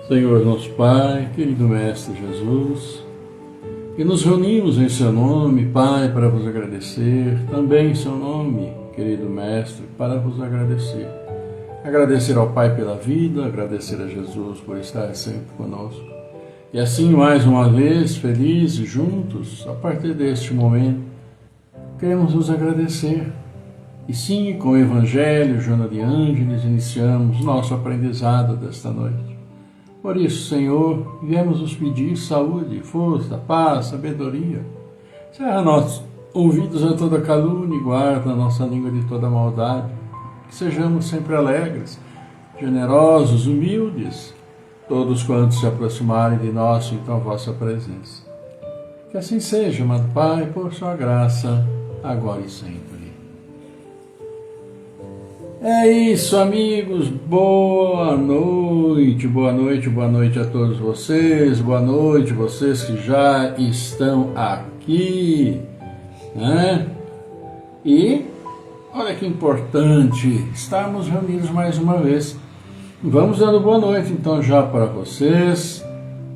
Senhor nosso Pai, querido Mestre Jesus, que nos reunimos em Seu nome, Pai, para vos agradecer, também em Seu nome, querido Mestre, para vos agradecer. Agradecer ao Pai pela vida, agradecer a Jesus por estar sempre conosco. E assim, mais uma vez, felizes, juntos, a partir deste momento, queremos vos agradecer. E sim, com o Evangelho, Joana de Ângeles, iniciamos nosso aprendizado desta noite. Por isso, Senhor, viemos nos pedir saúde, força, paz, sabedoria. Cerra nossos ouvidos a toda calúnia e guarda a nossa língua de toda maldade. Que sejamos sempre alegres, generosos, humildes, todos quantos se aproximarem de nós sintam a vossa presença. Que assim seja, amado Pai, por sua graça, agora e sempre. É isso, amigos, boa noite, boa noite, boa noite a todos vocês, boa noite vocês que já estão aqui, né? E olha que importante, estarmos reunidos mais uma vez. Vamos dando boa noite então já para vocês,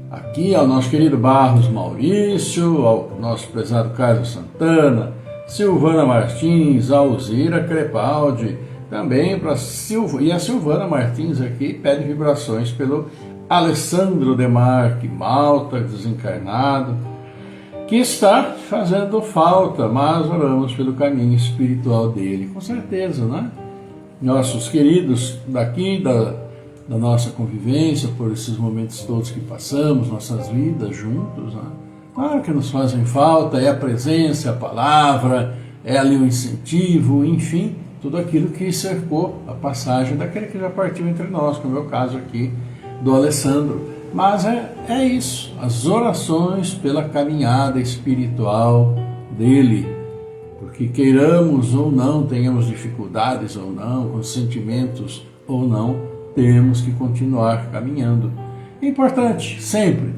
aqui ao nosso querido Barros Maurício, ao nosso prezado Carlos Santana, Silvana Martins, Alzira Crepaldi, também para a Silvana Martins aqui pede vibrações pelo Alessandro Demarque, Malta, desencarnado, que está fazendo falta, mas oramos pelo caminho espiritual dele, com certeza, né? Nossos queridos daqui, da nossa convivência, por esses momentos todos que passamos, nossas vidas juntos, né? Claro que nos fazem falta, é a presença, a palavra, é ali um incentivo, enfim, tudo aquilo que cercou a passagem daquele que já partiu entre nós, como é o caso aqui do Alessandro. Mas é isso, as orações pela caminhada espiritual dele, porque queiramos ou não, tenhamos dificuldades ou não, com sentimentos ou não, temos que continuar caminhando. É importante, sempre,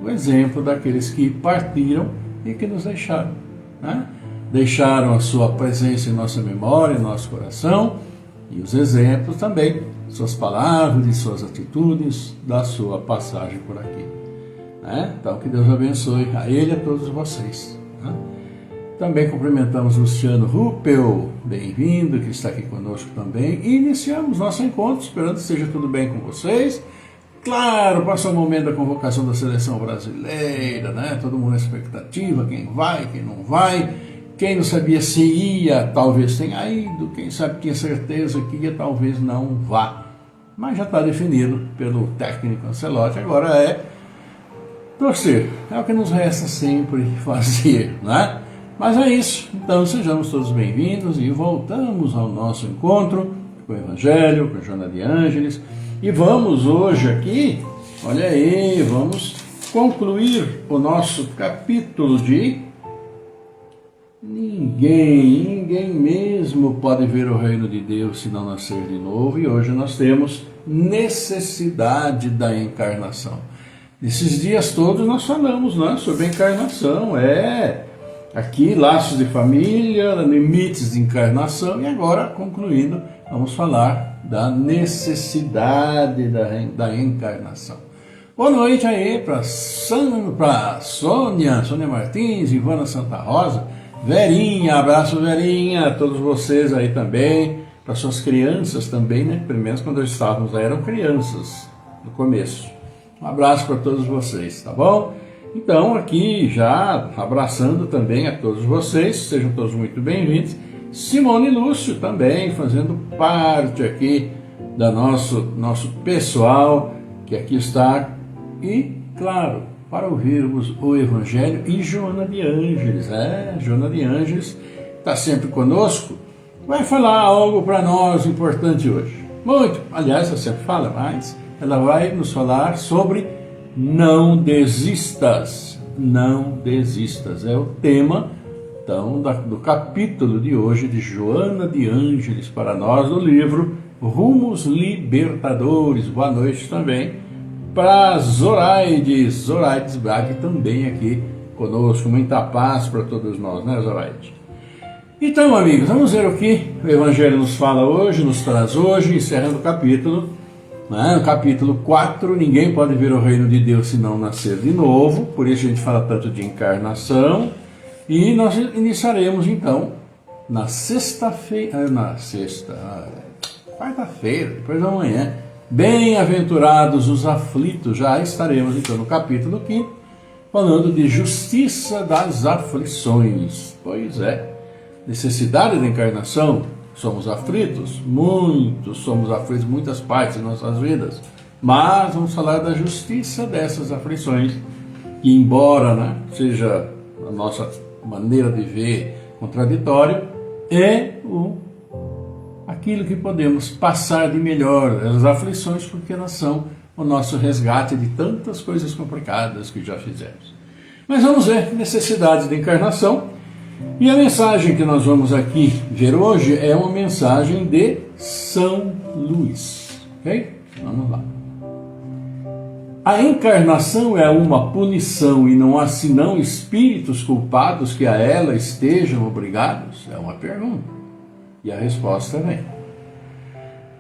o exemplo daqueles que partiram e que nos deixaram, né? Deixaram a sua presença em nossa memória, em nosso coração, e os exemplos também, suas palavras e suas atitudes da sua passagem por aqui, né? Então que Deus abençoe a ele e a todos vocês, né? Também cumprimentamos Luciano Ruppel, bem-vindo, que está aqui conosco também, e iniciamos nosso encontro, esperando que esteja tudo bem com vocês. Claro, passou o momento da convocação da seleção brasileira, né? Todo mundo na expectativa, quem vai, quem não vai. Quem não sabia se ia, talvez tenha ido. Quem sabe tinha certeza que ia, talvez não vá. Mas já está definido pelo técnico Ancelotti. Agora é torcer. É o que nos resta sempre fazer, né? Mas é isso. Então sejamos todos bem-vindos e voltamos ao nosso encontro com o Evangelho, com a Joana de Ângeles. E vamos hoje aqui, olha aí, vamos concluir o nosso capítulo de Ninguém mesmo pode ver o reino de Deus se não nascer de novo. E hoje nós temos necessidade da encarnação. Nesses dias todos nós falamos, né, sobre a encarnação. Aqui laços de família, limites de encarnação. E agora, concluindo, vamos falar da necessidade da encarnação. Boa noite aí para Sônia Martins, Ivana Santa Rosa, Verinha, abraço Verinha, a todos vocês aí também, para suas crianças também, né? Pelo menos quando estávamos lá eram crianças no começo. Um abraço para todos vocês, tá bom? Então aqui já abraçando também a todos vocês, sejam todos muito bem-vindos. Simone Lúcio também fazendo parte aqui da nosso pessoal que aqui está e, claro, para ouvirmos o Evangelho e Joana de Ângeles. Joana de Ângeles está sempre conosco, vai falar algo para nós importante hoje. Muito, aliás, ela sempre fala, mas ela vai nos falar sobre não desistas. Não desistas, é o tema então, do capítulo de hoje de Joana de Ângeles para nós do livro Rumos Libertadores. Boa noite também para Zoraides Brag também aqui conosco. Muita paz para todos nós, né, Zoraide? Então, amigos, vamos ver o que o Evangelho nos fala hoje, nos traz hoje, encerrando o capítulo, né? No capítulo 4, ninguém pode ver o reino de Deus se não nascer de novo, por isso a gente fala tanto de encarnação, e nós iniciaremos então na quarta-feira, depois da manhã. Bem-aventurados os aflitos, já estaremos então no capítulo 5, falando de justiça das aflições. Pois é, necessidade da encarnação, somos aflitos, somos aflitos em muitas partes de nossas vidas, mas vamos falar da justiça dessas aflições, que embora, né, seja a nossa maneira de ver contraditório, é aquilo que podemos passar de melhor, as aflições, porque elas são o nosso resgate de tantas coisas complicadas que já fizemos. Mas vamos ver necessidades da encarnação, e a mensagem que nós vamos aqui ver hoje é uma mensagem de São Luís, ok? Vamos lá. A encarnação é uma punição e não há senão espíritos culpados que a ela estejam obrigados? É uma pergunta. E a resposta vem.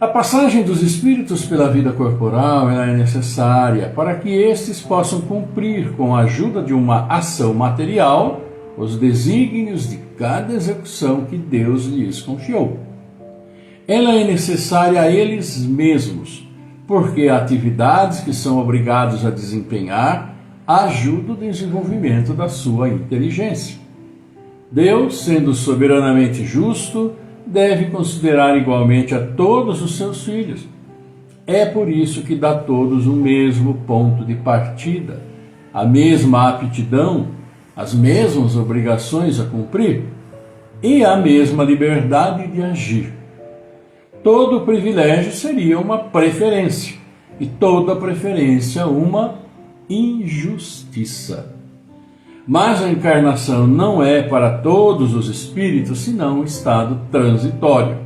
A passagem dos espíritos pela vida corporal é necessária para que estes possam cumprir, com a ajuda de uma ação material, os desígnios de cada execução que Deus lhes confiou. Ela é necessária a eles mesmos, porque atividades que são obrigados a desempenhar ajudam o desenvolvimento da sua inteligência. Deus, sendo soberanamente justo, deve considerar igualmente a todos os seus filhos. É por isso que dá a todos o mesmo ponto de partida, a mesma aptidão, as mesmas obrigações a cumprir. e a mesma liberdade de agir. Todo privilégio seria uma preferência, e toda preferência uma injustiça. Mas a encarnação não é para todos os espíritos, senão um estado transitório.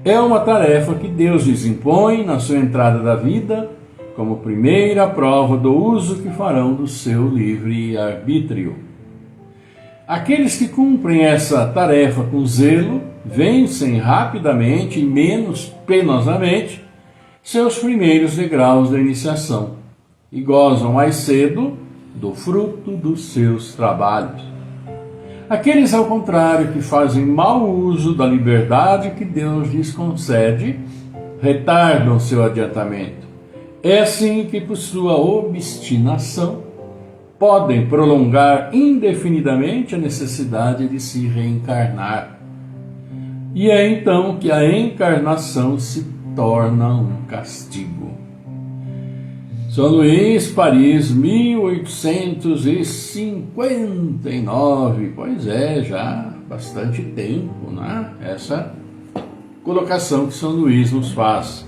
É uma tarefa que Deus lhes impõe na sua entrada da vida, como primeira prova do uso que farão do seu livre arbítrio. Aqueles que cumprem essa tarefa com zelo vencem rapidamente e menos penosamente seus primeiros degraus da iniciação e gozam mais cedo do fruto dos seus trabalhos. Aqueles, ao contrário, que fazem mau uso da liberdade que Deus lhes concede, retardam seu adiantamento. É assim que, por sua obstinação, podem prolongar indefinidamente a necessidade de se reencarnar. E é então que a encarnação se torna um castigo. São Luís, Paris, 1859. Pois é, já bastante tempo, né? Essa colocação que São Luís nos faz.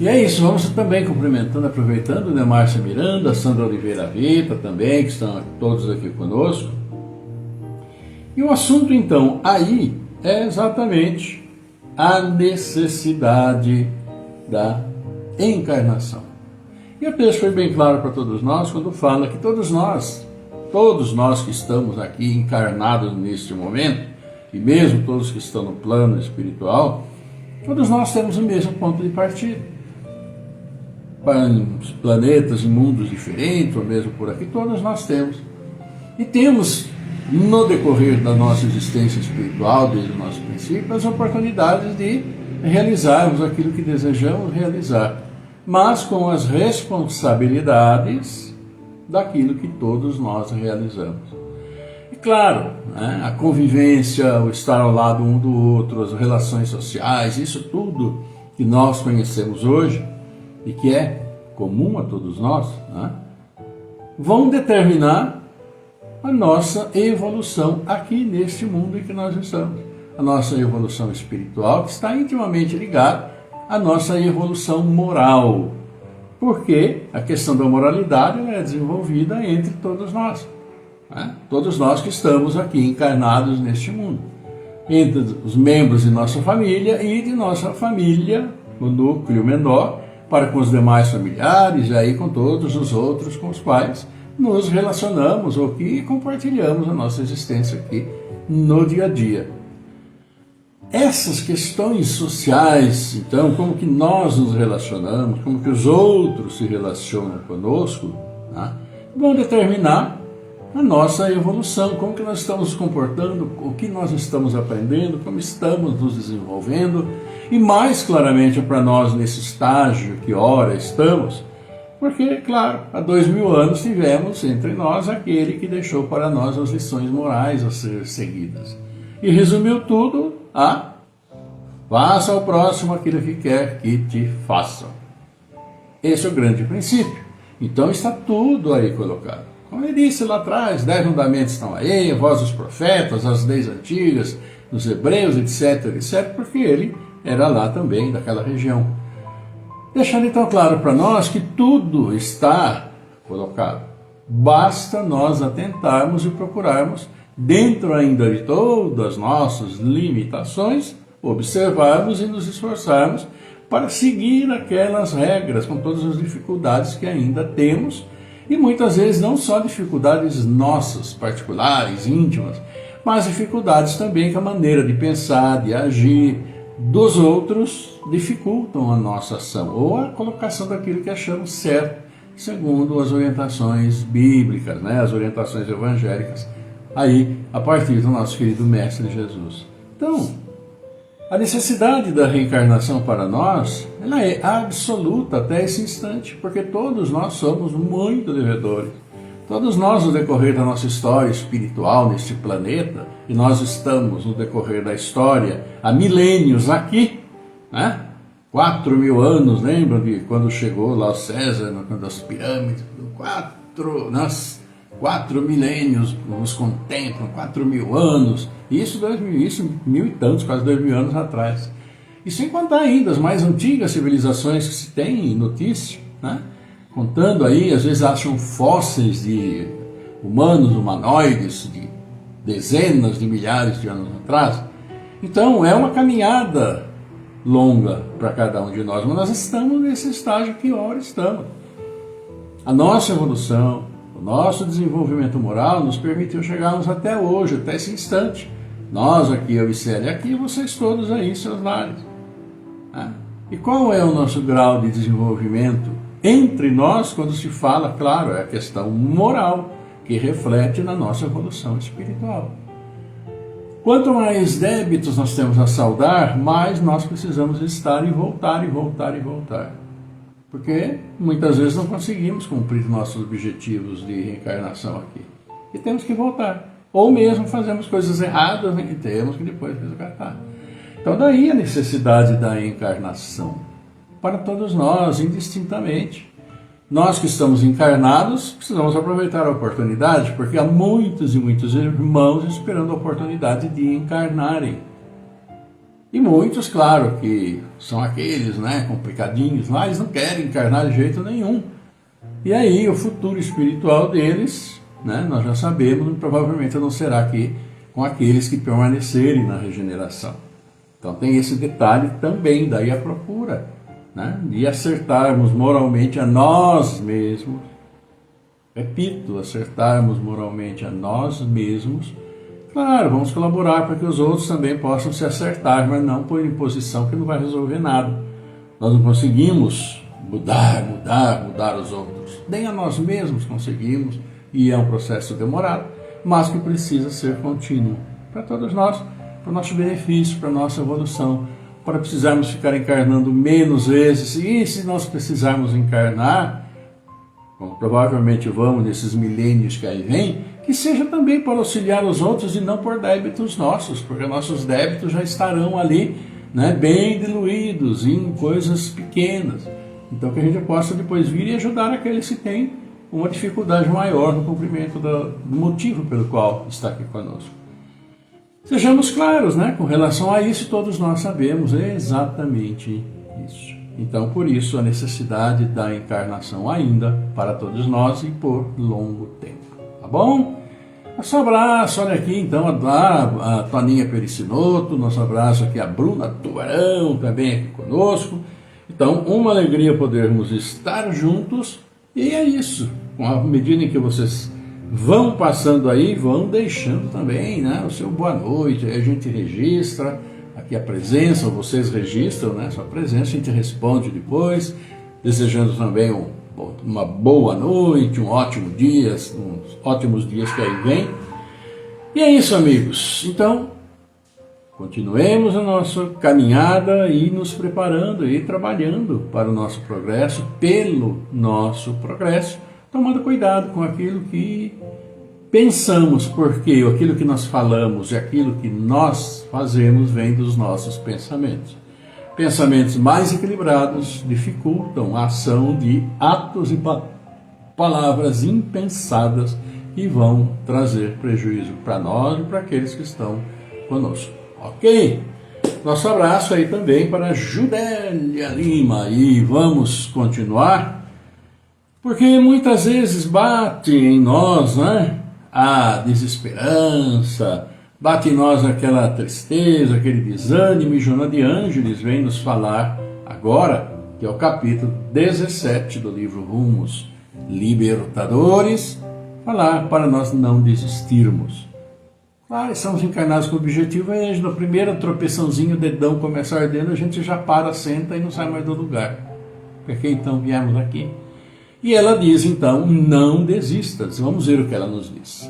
E é isso, vamos também cumprimentando, aproveitando, né, Márcia Miranda, Sandra Oliveira Vita também, que estão todos aqui conosco. E o assunto, então, aí é exatamente a necessidade da encarnação. E o texto foi bem claro para todos nós quando fala que todos nós que estamos aqui encarnados neste momento, e mesmo todos que estão no plano espiritual, todos nós temos o mesmo ponto de partida. Para planetas e mundos diferentes, ou mesmo por aqui, todos nós temos. E temos, no decorrer da nossa existência espiritual, desde o nosso princípio, as oportunidades de realizarmos aquilo que desejamos realizar, mas com as responsabilidades daquilo que todos nós realizamos. E claro, né, a convivência, o estar ao lado um do outro, as relações sociais, isso tudo que nós conhecemos hoje e que é comum a todos nós, né, vão determinar a nossa evolução aqui neste mundo em que nós estamos. A nossa evolução espiritual, que está intimamente ligada à nossa evolução moral. Porque a questão da moralidade é desenvolvida entre todos nós. Né? Todos nós que estamos aqui encarnados neste mundo. Entre os membros de nossa família e de nossa família, no núcleo menor, para com os demais familiares e aí com todos os outros com os quais nos relacionamos ou que compartilhamos a nossa existência aqui no dia a dia. Essas questões sociais, então, como que nós nos relacionamos, como que os outros se relacionam conosco, né, vão determinar a nossa evolução, como que nós estamos nos comportando, o que nós estamos aprendendo, como estamos nos desenvolvendo, e mais claramente para nós nesse estágio que ora estamos, porque, claro, há 2000 anos tivemos entre nós aquele que deixou para nós as lições morais a ser seguidas. E resumiu tudo a: faça ao próximo aquilo que quer que te façam. Esse é o grande princípio. Então está tudo aí colocado. Como ele disse lá atrás, 10 mandamentos estão aí, a voz dos profetas, as leis antigas, dos hebreus, etc, etc, porque ele era lá também, daquela região. Deixando então claro para nós que tudo está colocado. Basta nós atentarmos e procurarmos, dentro ainda de todas as nossas limitações, observarmos e nos esforçarmos para seguir aquelas regras com todas as dificuldades que ainda temos, e muitas vezes não só dificuldades nossas, particulares, íntimas, mas dificuldades também que a maneira de pensar, de agir dos outros dificultam a nossa ação, ou a colocação daquilo que achamos certo, segundo as orientações bíblicas, né, as orientações evangélicas, aí a partir do nosso querido Mestre Jesus. Então, a necessidade da reencarnação para nós, ela é absoluta até esse instante, porque todos nós somos muito devedores. Todos nós, no decorrer da nossa história espiritual neste planeta, e nós estamos no decorrer da história há milênios aqui, né? 4.000 anos, lembram de quando chegou lá o César, quando as pirâmides, 4 milênios nos contemplam, 4.000 anos, isso 1.000 e tantos, quase 2.000 anos atrás. E sem contar ainda as mais antigas civilizações que se tem notícia, né? Contando aí, às vezes acham fósseis de humanos, humanoides, de dezenas de milhares de anos atrás. Então é uma caminhada longa para cada um de nós, mas nós estamos nesse estágio que ora estamos. A nossa evolução, o nosso desenvolvimento moral nos permitiu chegarmos até hoje, até esse instante. Nós aqui, eu e Célia aqui, vocês todos aí em seus lares. E qual é o nosso grau de desenvolvimento entre nós quando se fala, claro, é a questão moral que reflete na nossa evolução espiritual. Quanto mais débitos nós temos a saldar, mais nós precisamos estar e voltar, e voltar, e voltar. Porque muitas vezes não conseguimos cumprir nossos objetivos de reencarnação aqui. E temos que voltar. Ou mesmo fazemos coisas erradas, né, e temos que depois resgatar. Então daí a necessidade da encarnação. Para todos nós, indistintamente. Nós que estamos encarnados, precisamos aproveitar a oportunidade, porque há muitos e muitos irmãos esperando a oportunidade de encarnarem. E muitos, claro, que são aqueles, né, complicadinhos lá, eles não querem encarnar de jeito nenhum. E aí o futuro espiritual deles, né, nós já sabemos, provavelmente não será aqui com aqueles que permanecerem na regeneração. Então tem esse detalhe também, daí a procura, né, de acertarmos moralmente a nós mesmos. Repito, acertarmos moralmente a nós mesmos. Claro, vamos colaborar para que os outros também possam se acertar, mas não por imposição, que não vai resolver nada. Nós não conseguimos mudar os outros. Nem a nós mesmos conseguimos, e é um processo demorado, mas que precisa ser contínuo para todos nós, para o nosso benefício, para a nossa evolução, para precisarmos ficar encarnando menos vezes. E se nós precisarmos encarnar, como provavelmente vamos nesses milênios que aí vem, que seja também para auxiliar os outros e não por débitos nossos, porque nossos débitos já estarão ali, né, bem diluídos em coisas pequenas. Então que a gente possa depois vir e ajudar aqueles que têm uma dificuldade maior no cumprimento do motivo pelo qual está aqui conosco. Sejamos claros, né, com relação a isso, todos nós sabemos exatamente isso. Então, por isso, a necessidade da encarnação ainda para todos nós e por longo tempo. Tá bom? Nosso abraço, olha aqui então a Toninha Pericinoto, nosso abraço aqui a Bruna Tubarão, também aqui conosco. Então, uma alegria podermos estar juntos, e é isso. À medida em que vocês vão passando aí, vão deixando também, né, o seu boa noite, aí a gente registra aqui a presença, ou vocês registram, né, sua presença, a gente responde depois, desejando também uma boa noite, um ótimo dia, uns ótimos dias que aí vem. E é isso, amigos. Então, continuemos a nossa caminhada e nos preparando e trabalhando para o nosso progresso, pelo nosso progresso, tomando cuidado com aquilo que pensamos, porque aquilo que nós falamos e aquilo que nós fazemos vem dos nossos pensamentos. Pensamentos mais equilibrados dificultam a ação de atos e palavras impensadas que vão trazer prejuízo para nós e para aqueles que estão conosco. Ok? Nosso abraço aí também para Judélia Lima. E vamos continuar, porque muitas vezes bate em nós, né, a desesperança, bate em nós aquela tristeza, aquele desânimo, e Joana de Ângeles vem nos falar agora, que é o capítulo 17 do livro Rumos Libertadores, falar para nós não desistirmos. Claro, estamos encarnados com o objetivo, é no primeiro tropeçãozinho, o dedão começa ardendo, a gente já para, senta e não sai mais do lugar. Porque então viemos aqui. E ela diz então, não desistas. Vamos ver o que ela nos diz.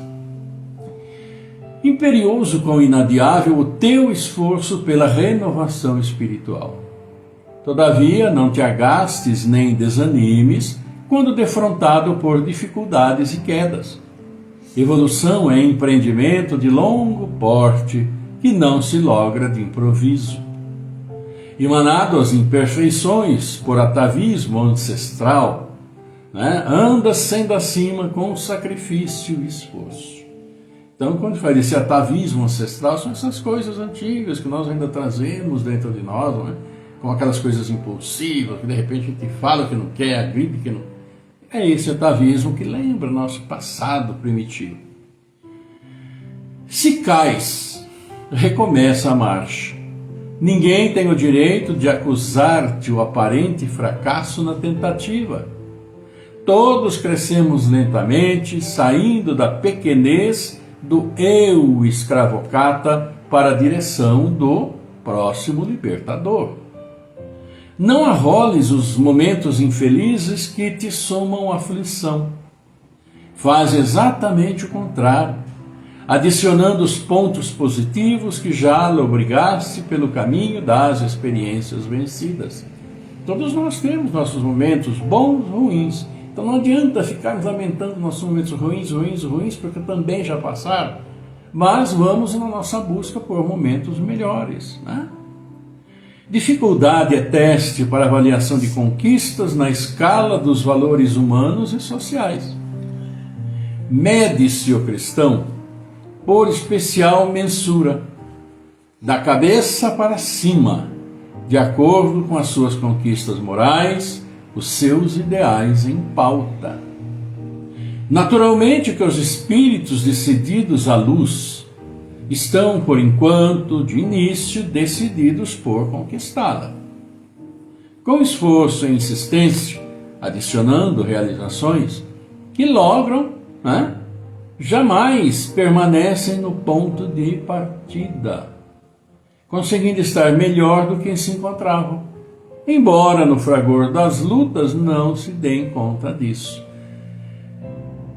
Imperioso quão inadiável o teu esforço pela renovação espiritual. Todavia, não te agastes nem desanimes quando defrontado por dificuldades e quedas. Evolução é empreendimento de longo porte que não se logra de improviso. Emanado às imperfeições por atavismo ancestral, né? Anda sendo acima com sacrifício e esforço. Então, quando faz esse atavismo ancestral, são essas coisas antigas que nós ainda trazemos dentro de nós, não é? Com aquelas coisas impulsivas, que de repente a gente fala que não quer, agride que não... É esse atavismo que lembra nosso passado primitivo. Se cais, recomeça a marcha. Ninguém tem o direito de acusar-te o aparente fracasso na tentativa. Todos crescemos lentamente, saindo da pequenez do eu escravocrata para a direção do próximo libertador. Não arroles os momentos infelizes que te somam aflição. Faz exatamente o contrário, adicionando os pontos positivos que já lobrigaste pelo caminho das experiências vencidas. Todos nós temos nossos momentos bons e ruins. Então não adianta ficarmos lamentando nossos momentos ruins, porque também já passaram. Mas vamos na nossa busca por momentos melhores, né? Dificuldade é teste para avaliação de conquistas na escala dos valores humanos e sociais. Mede-se o cristão por especial mensura, da cabeça para cima, de acordo com as suas conquistas morais, os seus ideais em pauta. Naturalmente que os espíritos decididos à luz estão, por enquanto, de início, decididos por conquistá-la. Com esforço e insistência, adicionando realizações que logram, né, jamais permanecem no ponto de partida, conseguindo estar melhor do que se encontravam, embora no fragor das lutas não se deem conta disso.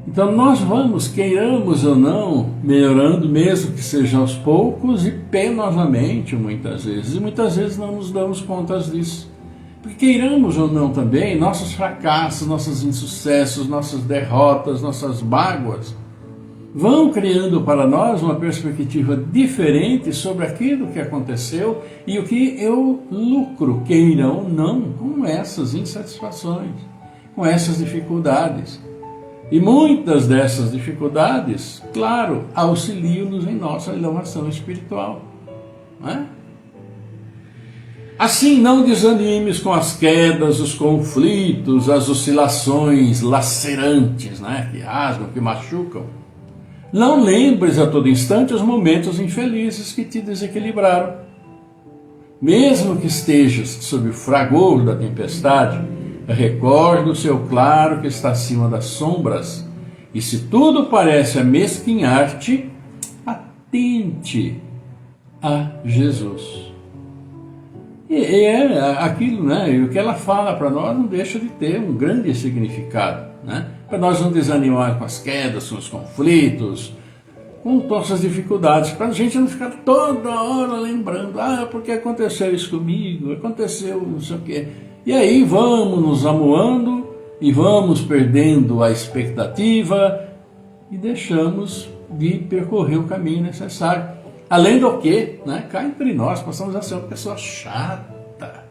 Então nós vamos, queiramos ou não, melhorando, mesmo que seja aos poucos e penosamente muitas vezes. E muitas vezes não nos damos conta disso. Porque queiramos ou não também, nossos fracassos, nossos insucessos, nossas derrotas, nossas mágoas, vão criando para nós uma perspectiva diferente sobre aquilo que aconteceu e o que eu lucro, queira ou não, com essas insatisfações, com essas dificuldades. E muitas dessas dificuldades, claro, auxiliam-nos em nossa elevação espiritual. Não é? Assim, não desanimes com as quedas, os conflitos, as oscilações lacerantes, né? Que rasgam, que machucam. Não lembres a todo instante os momentos infelizes que te desequilibraram. Mesmo que estejas sob o fragor da tempestade, recorda o seu claro que está acima das sombras, e se tudo parece amesquinhar-te, atente a Jesus. E é aquilo, né? E o que ela fala para nós não deixa de ter um grande significado, né? Para nós não desanimar com as quedas, com os conflitos, com todas as dificuldades, para a gente não ficar toda hora lembrando, porque aconteceu isso comigo, aconteceu não sei o quê. E aí vamos nos amuando e vamos perdendo a expectativa e deixamos de percorrer o caminho necessário. Além do que, né, cá entre nós, passamos a ser uma pessoa chata,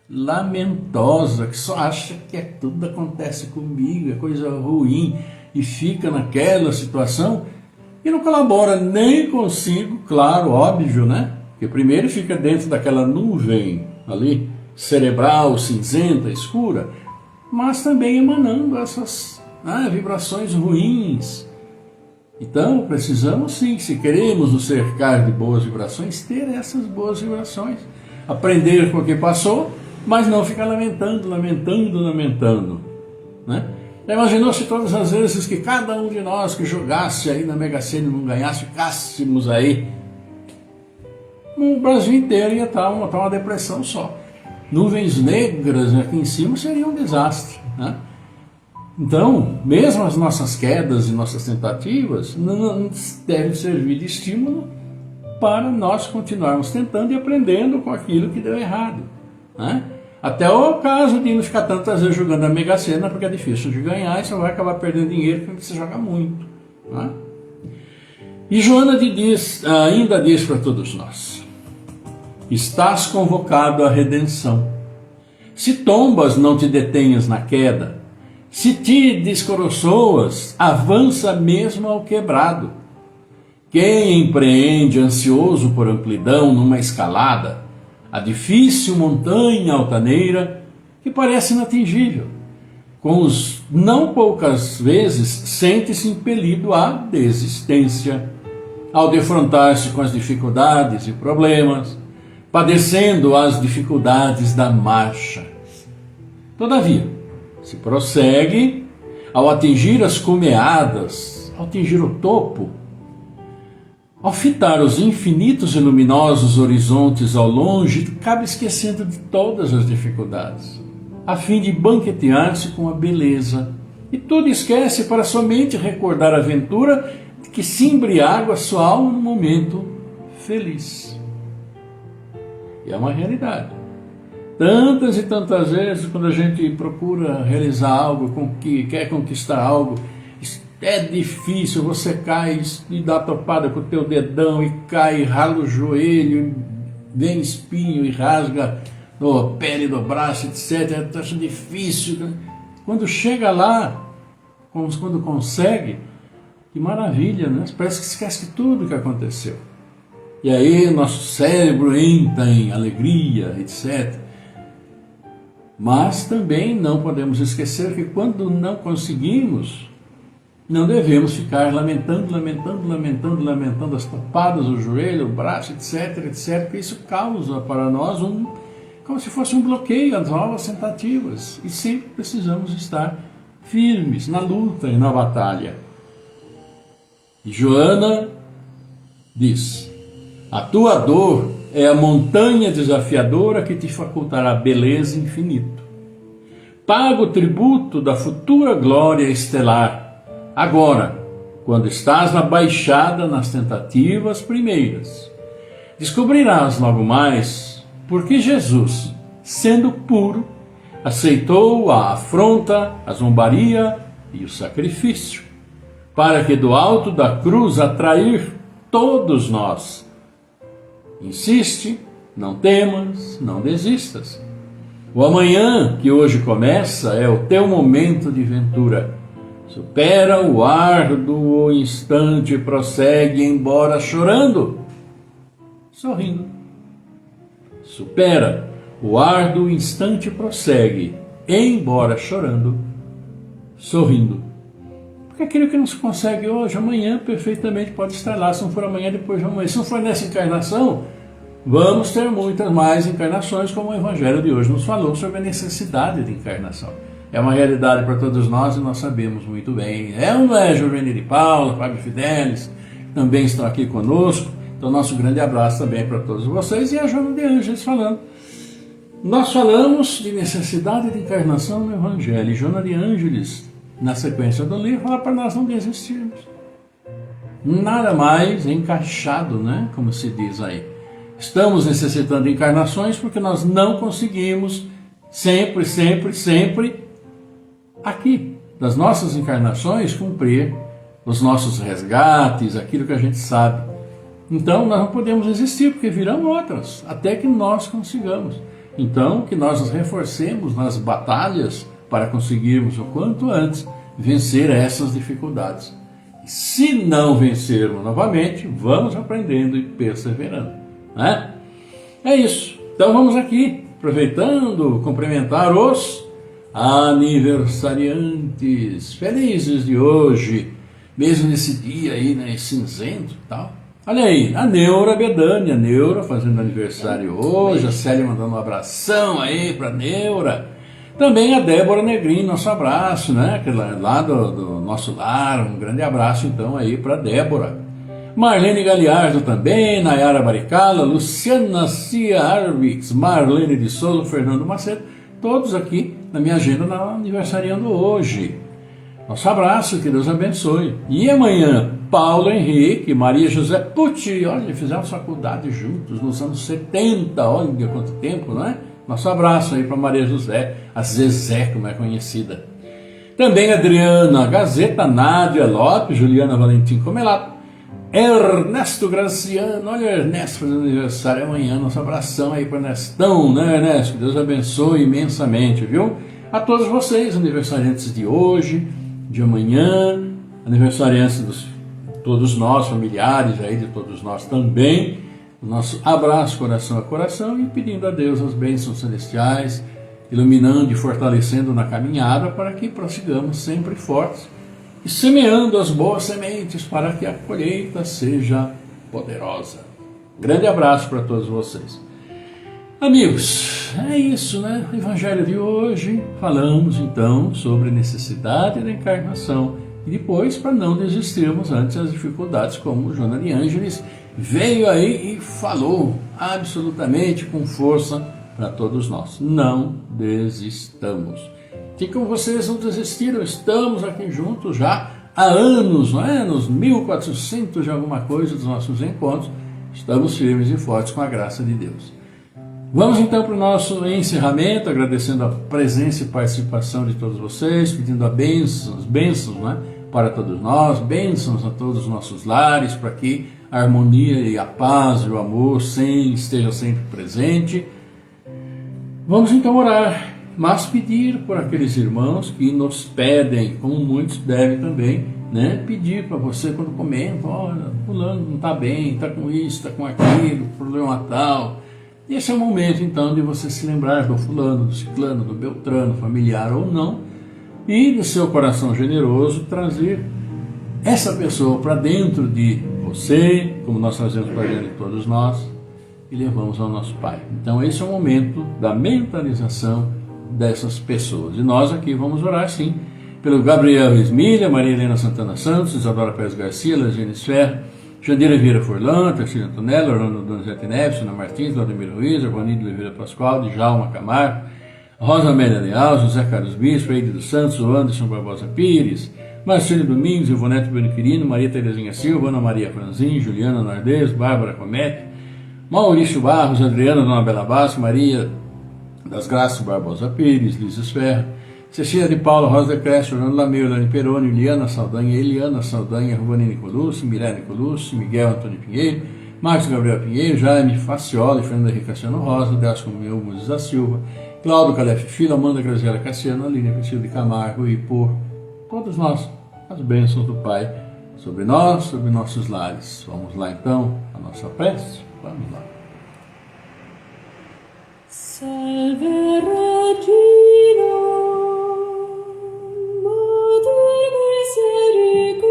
lamentosa, que só acha que tudo acontece comigo, é coisa ruim, e fica naquela situação e não colabora nem consigo, claro, óbvio, né? Porque primeiro fica dentro daquela nuvem ali, cerebral, cinzenta, escura, mas também emanando essas vibrações ruins. Então precisamos sim, se queremos nos cercar de boas vibrações, ter essas boas vibrações, aprender com o que passou, mas não ficar lamentando, né? Imaginou se todas as vezes que cada um de nós que jogasse aí na Mega Sena e não ganhasse, ficássemos aí, o Brasil inteiro ia estar uma depressão só. Nuvens negras aqui em cima seria um desastre, né? Então, mesmo as nossas quedas e nossas tentativas não devem servir de estímulo para nós continuarmos tentando e aprendendo com aquilo que deu errado, né? Até o caso de não ficar tantas vezes jogando a Mega Sena, porque é difícil de ganhar e você vai acabar perdendo dinheiro porque você joga muito, né? E Joana ainda diz para todos nós: estás convocado à redenção. Se tombas, não te detenhas na queda. Se te descoroçoas, avança mesmo ao quebrado. Quem empreende ansioso por amplidão numa escalada, a difícil montanha altaneira que parece inatingível, com os não poucas vezes sente-se impelido à desistência, ao defrontar-se com as dificuldades e problemas, padecendo as dificuldades da marcha. Todavia, se prossegue ao atingir as cumeadas, ao atingir o topo, ao fitar os infinitos e luminosos horizontes ao longe, cabe esquecendo de todas as dificuldades, a fim de banquetear-se com a beleza, e tudo esquece para somente recordar a aventura que se embriaga a sua alma no momento feliz. E é uma realidade. Tantas e tantas vezes, quando a gente procura realizar algo, quer conquistar algo, é difícil, você cai e dá topada com o teu dedão e cai, e rala o joelho, vem espinho e rasga a pele do braço, etc. É difícil. Quando chega lá, quando consegue, que maravilha, né? Parece que esquece tudo que aconteceu. E aí nosso cérebro entra em alegria, etc. Mas também não podemos esquecer que quando não conseguimos, não devemos ficar lamentando as topadas, o joelho, o braço, etc, porque isso causa para nós como se fosse um bloqueio às novas tentativas. E sempre precisamos estar firmes na luta e na batalha. E Joana diz: a tua dor é a montanha desafiadora que te facultará beleza infinita. Paga o tributo da futura glória estelar. Agora, quando estás na baixada nas tentativas primeiras, descobrirás logo mais porque Jesus, sendo puro, aceitou a afronta, a zombaria e o sacrifício, para que do alto da cruz atrair todos nós. Insiste, não temas, não desistas. O amanhã que hoje começa é o teu momento de ventura. Supera o árduo instante, prossegue embora chorando, sorrindo. Supera o árduo instante, prossegue embora chorando, sorrindo. Porque aquilo que não se consegue hoje, amanhã perfeitamente pode estar lá. Se não for amanhã, depois de amanhã. Se não for nessa encarnação, vamos ter muitas mais encarnações, como o Evangelho de hoje nos falou sobre a necessidade de encarnação. É uma realidade para todos nós e nós sabemos muito bem. É ou não é, Giovanni de Paula, Fábio Fidelis, também estão aqui conosco. Então, nosso grande abraço também para todos vocês. E a Joana de Ângeles falando. Nós falamos de necessidade de encarnação no Evangelho. E Joana de Ângeles, na sequência do livro, fala para nós não desistirmos. Nada mais encaixado, né? Como se diz aí. Estamos necessitando de encarnações porque nós não conseguimos sempre aqui, das nossas encarnações, cumprir os nossos resgates, aquilo que a gente sabe. Então, nós não podemos desistir, porque virão outras, até que nós consigamos. Então, que nós nos reforcemos nas batalhas para conseguirmos o quanto antes vencer essas dificuldades. E se não vencermos novamente, vamos aprendendo e perseverando, né? É isso. Então, vamos aqui, aproveitando, cumprimentar os aniversariantes felizes de hoje, mesmo nesse dia aí, né, cinzento e tal. Olha aí, a Neura Bedânia, Neura fazendo aniversário hoje, a Célia mandando um abração aí para Neura. Também a Débora Negrinho, nosso abraço, né, lá do nosso lar, um grande abraço então aí para Débora. Marlene Galiardo também, Nayara Baricala, Luciana Cia Arvix, Marlene de Souza, Fernando Macedo, todos aqui na minha agenda aniversariando hoje. Nosso abraço, que Deus abençoe. E amanhã, Paulo Henrique, Maria José Pucci, olha, fizeram faculdade juntos nos anos 70, olha quanto tempo, não é? Nosso abraço aí para Maria José, a Zezé, como é conhecida. Também Adriana Gazeta, Nádia Lopes, Juliana Valentim Comelato, Ernesto Graciano, olha Ernesto fazendo aniversário amanhã, nosso abração aí para Ernestão, né Ernesto? Que Deus abençoe imensamente, viu? A todos vocês, aniversariantes de hoje, de amanhã, aniversariantes de todos nós, familiares aí de todos nós também, o nosso abraço coração a coração e pedindo a Deus as bênçãos celestiais, iluminando e fortalecendo na caminhada para que prossigamos sempre fortes e semeando as boas sementes para que a colheita seja poderosa. Grande abraço para todos vocês. Amigos, é isso, né? O Evangelho de hoje, falamos então sobre a necessidade da encarnação e depois para não desistirmos antes das dificuldades, como Joana de Ângeles veio aí e falou absolutamente com força para todos nós. Não desistamos. Que como vocês não desistiram, estamos aqui juntos já há anos, não é? Nos 1400 de alguma coisa dos nossos encontros, estamos firmes e fortes com a graça de Deus. Vamos então para o nosso encerramento, agradecendo a presença e participação de todos vocês, pedindo bênçãos, né, para todos nós, bênçãos a todos os nossos lares, para que a harmonia e a paz e o amor esteja sempre presente. Vamos então orar, mas pedir por aqueles irmãos que nos pedem, como muitos devem também, né, pedir para você quando comentam, olha, fulano não está bem, está com isso, está com aquilo, problema tal. Esse é o momento, então, de você se lembrar do fulano, do ciclano, do beltrano, familiar ou não, e do seu coração generoso trazer essa pessoa para dentro de você, como nós trazemos para dentro de todos nós, e levamos ao nosso Pai. Então, esse é o momento da mentalização dessas pessoas. E nós aqui vamos orar, sim, pelo Gabriel Esmília, Maria Helena Santana Santos, Isadora Pérez Garcia, Lagiane Sfer, Jandira Vieira Forlan, Tarcísio Antonella, Orlando Donizete Neves, Ana Martins, Vladimir Ruiz, Arvanido Oliveira Pascoal, Djalma Camargo, Rosa Amélia Leal, José Carlos Bispo, Eide dos Santos, o Anderson Barbosa Pires, Marcelo Domingos, Ivonete Beniquirino, Maria Terezinha Silva, Ana Maria Franzin, Juliana Nardez, Bárbara Comete, Maurício Barros, Adriana Dona Bela Basco, Maria das Graças Barbosa Pires, Liz Esferra, Cecília de Paula, Rosa de Cresce, Orlando Lameu, Dani Peroni, Liana Saldanha, Eliana Saldanha, Rubani Nicolucci, Mirella Nicolucci, Miguel Antônio Pinheiro, Marcos Gabriel Pinheiro, Jaime Faciola, Fernanda Henrique Cassiano Rosa, Décio Muzes da Silva, Cláudio Calef Filho, Amanda Graziela Cassiano, Aline Priscila de Camargo e por todos nós, as bênçãos do Pai sobre nós, sobre nossos lares. Vamos lá então, a nossa prece? Vamos lá. Salve Regina, Madre Misericordiae,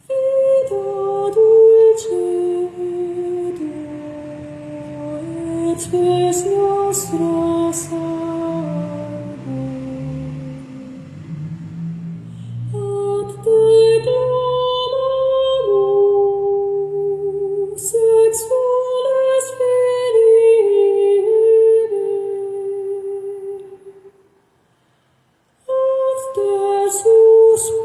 Vita dulcedo, et spes nostra salvo, ad te clamamus, ex foles venire, ad te suspiramus,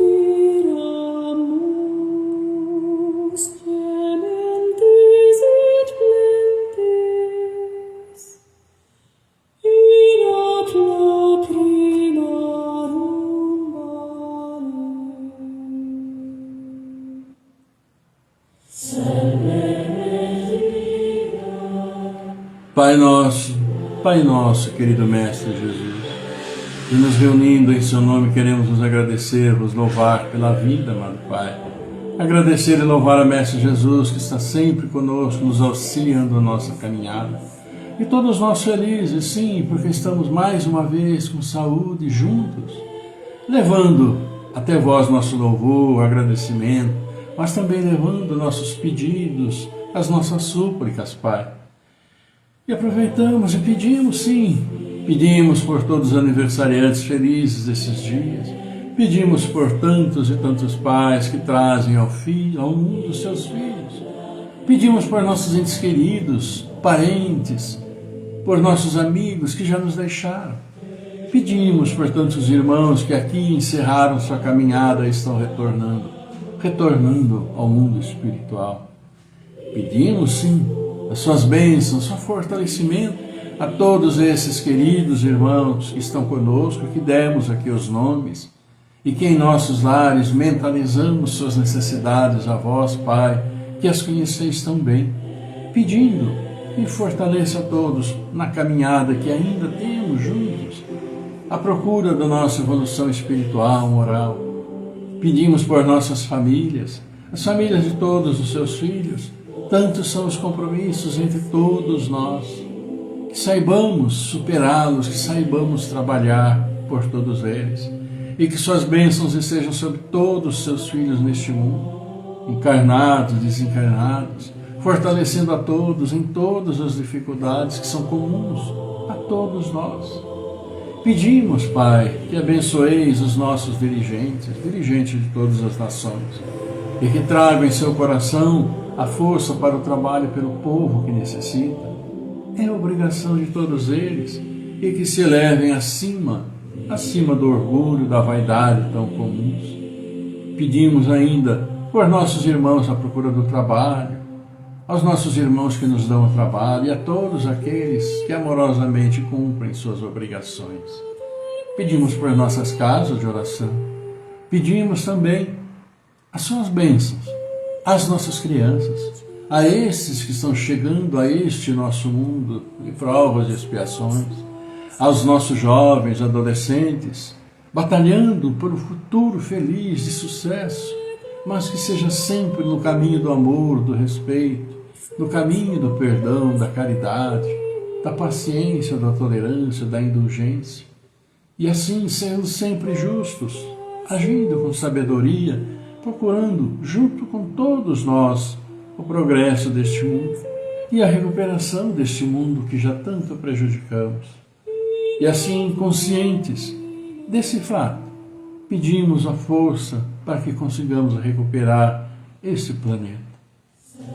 gementes et plentes, in ad lacrimarum vale. Pai nosso, querido Mestre Jesus, e nos reunindo em seu nome queremos nos agradecer, vos louvar pela vida, amado Pai. Agradecer e louvar a Mestre Jesus que está sempre conosco, nos auxiliando na nossa caminhada. E todos nós felizes, sim, porque estamos mais uma vez com saúde juntos, levando até vós nosso louvor, agradecimento, mas também levando nossos pedidos, as nossas súplicas, Pai. E aproveitamos e pedimos, sim, pedimos por todos os aniversariantes felizes desses dias, pedimos por tantos e tantos pais que trazem ao mundo seus filhos, pedimos por nossos entes queridos, parentes, por nossos amigos que já nos deixaram, pedimos por tantos irmãos que aqui encerraram sua caminhada e estão retornando ao mundo espiritual. Pedimos, sim, as suas bênçãos, seu fortalecimento a todos esses queridos irmãos que estão conosco, que demos aqui os nomes, e que em nossos lares mentalizamos suas necessidades a vós, Pai, que as conheceis tão bem, pedindo e fortaleça a todos na caminhada que ainda temos juntos, à procura da nossa evolução espiritual, moral. Pedimos por nossas famílias, as famílias de todos os seus filhos. Tantos são os compromissos entre todos nós. Que saibamos superá-los, que saibamos trabalhar por todos eles. E que suas bênçãos estejam sobre todos os seus filhos neste mundo, encarnados, desencarnados, fortalecendo a todos em todas as dificuldades que são comuns a todos nós. Pedimos, Pai, que abençoeis os nossos dirigentes de todas as nações, e que tragam em seu coração a força para o trabalho pelo povo que necessita. É obrigação de todos eles, e que se elevem acima do orgulho, da vaidade tão comuns. Pedimos ainda por nossos irmãos à procura do trabalho, aos nossos irmãos que nos dão o trabalho e a todos aqueles que amorosamente cumprem suas obrigações. Pedimos por nossas casas de oração. Pedimos também as suas bênçãos às nossas crianças, a esses que estão chegando a este nosso mundo de provas e expiações, aos nossos jovens, adolescentes, batalhando por um futuro feliz de sucesso, mas que seja sempre no caminho do amor, do respeito, no caminho do perdão, da caridade, da paciência, da tolerância, da indulgência. E assim sendo sempre justos, agindo com sabedoria, procurando, junto com todos nós, o progresso deste mundo e a recuperação deste mundo que já tanto prejudicamos. E assim, conscientes desse fato, pedimos a força para que consigamos recuperar este planeta.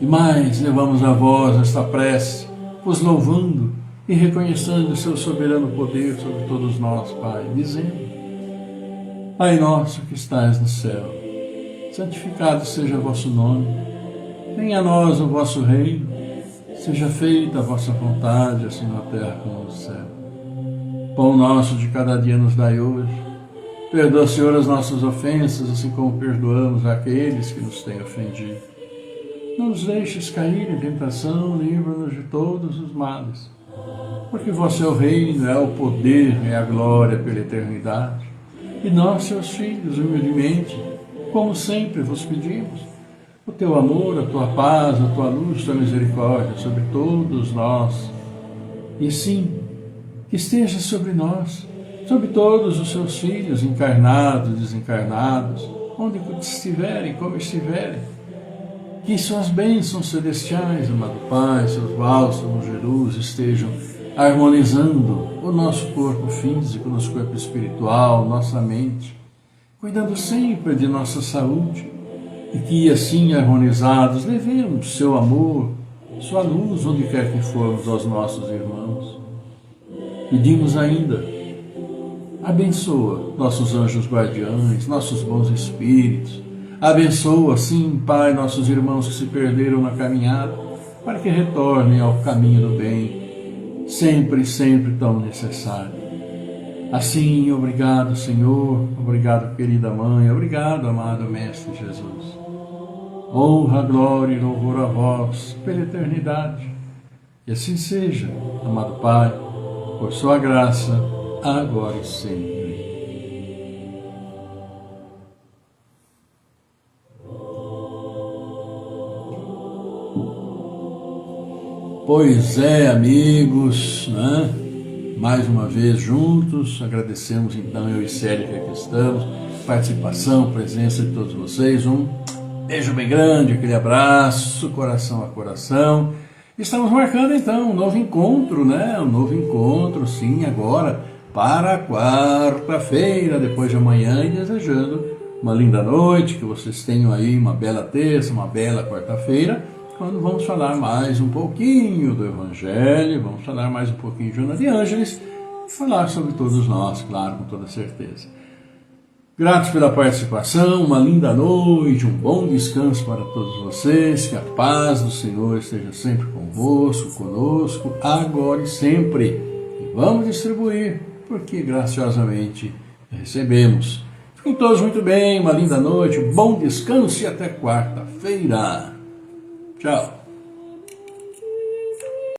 E mais, levamos a vós esta prece, vos louvando e reconhecendo o seu soberano poder sobre todos nós, Pai, dizendo: Pai nosso que estais no céu, santificado seja o vosso nome, venha a nós o vosso reino, seja feita a vossa vontade, assim na terra como no céu. Pão nosso de cada dia nos dai hoje. Perdoa, Senhor, as nossas ofensas, assim como perdoamos aqueles que nos têm ofendido. Não nos deixes cair em tentação, livra-nos de todos os males. Porque vosso é o reino, é o poder, é a glória pela eternidade. E nós, seus filhos, humildemente, como sempre vos pedimos, o teu amor, a tua paz, a tua luz, a tua misericórdia sobre todos nós. E sim, que esteja sobre nós, sobre todos os seus filhos, encarnados, desencarnados, onde estiverem, como estiverem. Que suas bênçãos celestiais, amado Pai, seus bálsamos de luz estejam harmonizando o nosso corpo físico, nosso corpo espiritual, nossa mente, cuidando sempre de nossa saúde, e que assim harmonizados levemos seu amor, sua luz, onde quer que formos, aos nossos irmãos. Pedimos ainda, abençoa nossos anjos guardiães, nossos bons espíritos, abençoa, sim, Pai, nossos irmãos que se perderam na caminhada, para que retornem ao caminho do bem, sempre, sempre tão necessário. Assim, obrigado, Senhor, obrigado, querida Mãe, obrigado, amado Mestre Jesus. Honra, glória e louvor a vós pela eternidade. E assim seja, amado Pai, por sua graça, agora e sempre. Pois é, amigos, né? Mais uma vez juntos, agradecemos então eu e Célia que aqui estamos, participação, presença de todos vocês, um beijo bem grande, aquele abraço, coração a coração. Estamos marcando então um novo encontro, né? Um novo encontro, sim, agora para quarta-feira, depois de amanhã, e desejando uma linda noite, que vocês tenham aí uma bela terça, uma bela quarta-feira, quando vamos falar mais um pouquinho do Evangelho, vamos falar mais um pouquinho de Joana de Ângeles, e falar sobre todos nós, claro, com toda certeza. Gratos pela participação, uma linda noite, um bom descanso para todos vocês, que a paz do Senhor esteja sempre convosco, conosco, agora e sempre. E vamos distribuir, porque graciosamente recebemos. Fiquem todos muito bem, uma linda noite, um bom descanso e até quarta-feira. Tchau.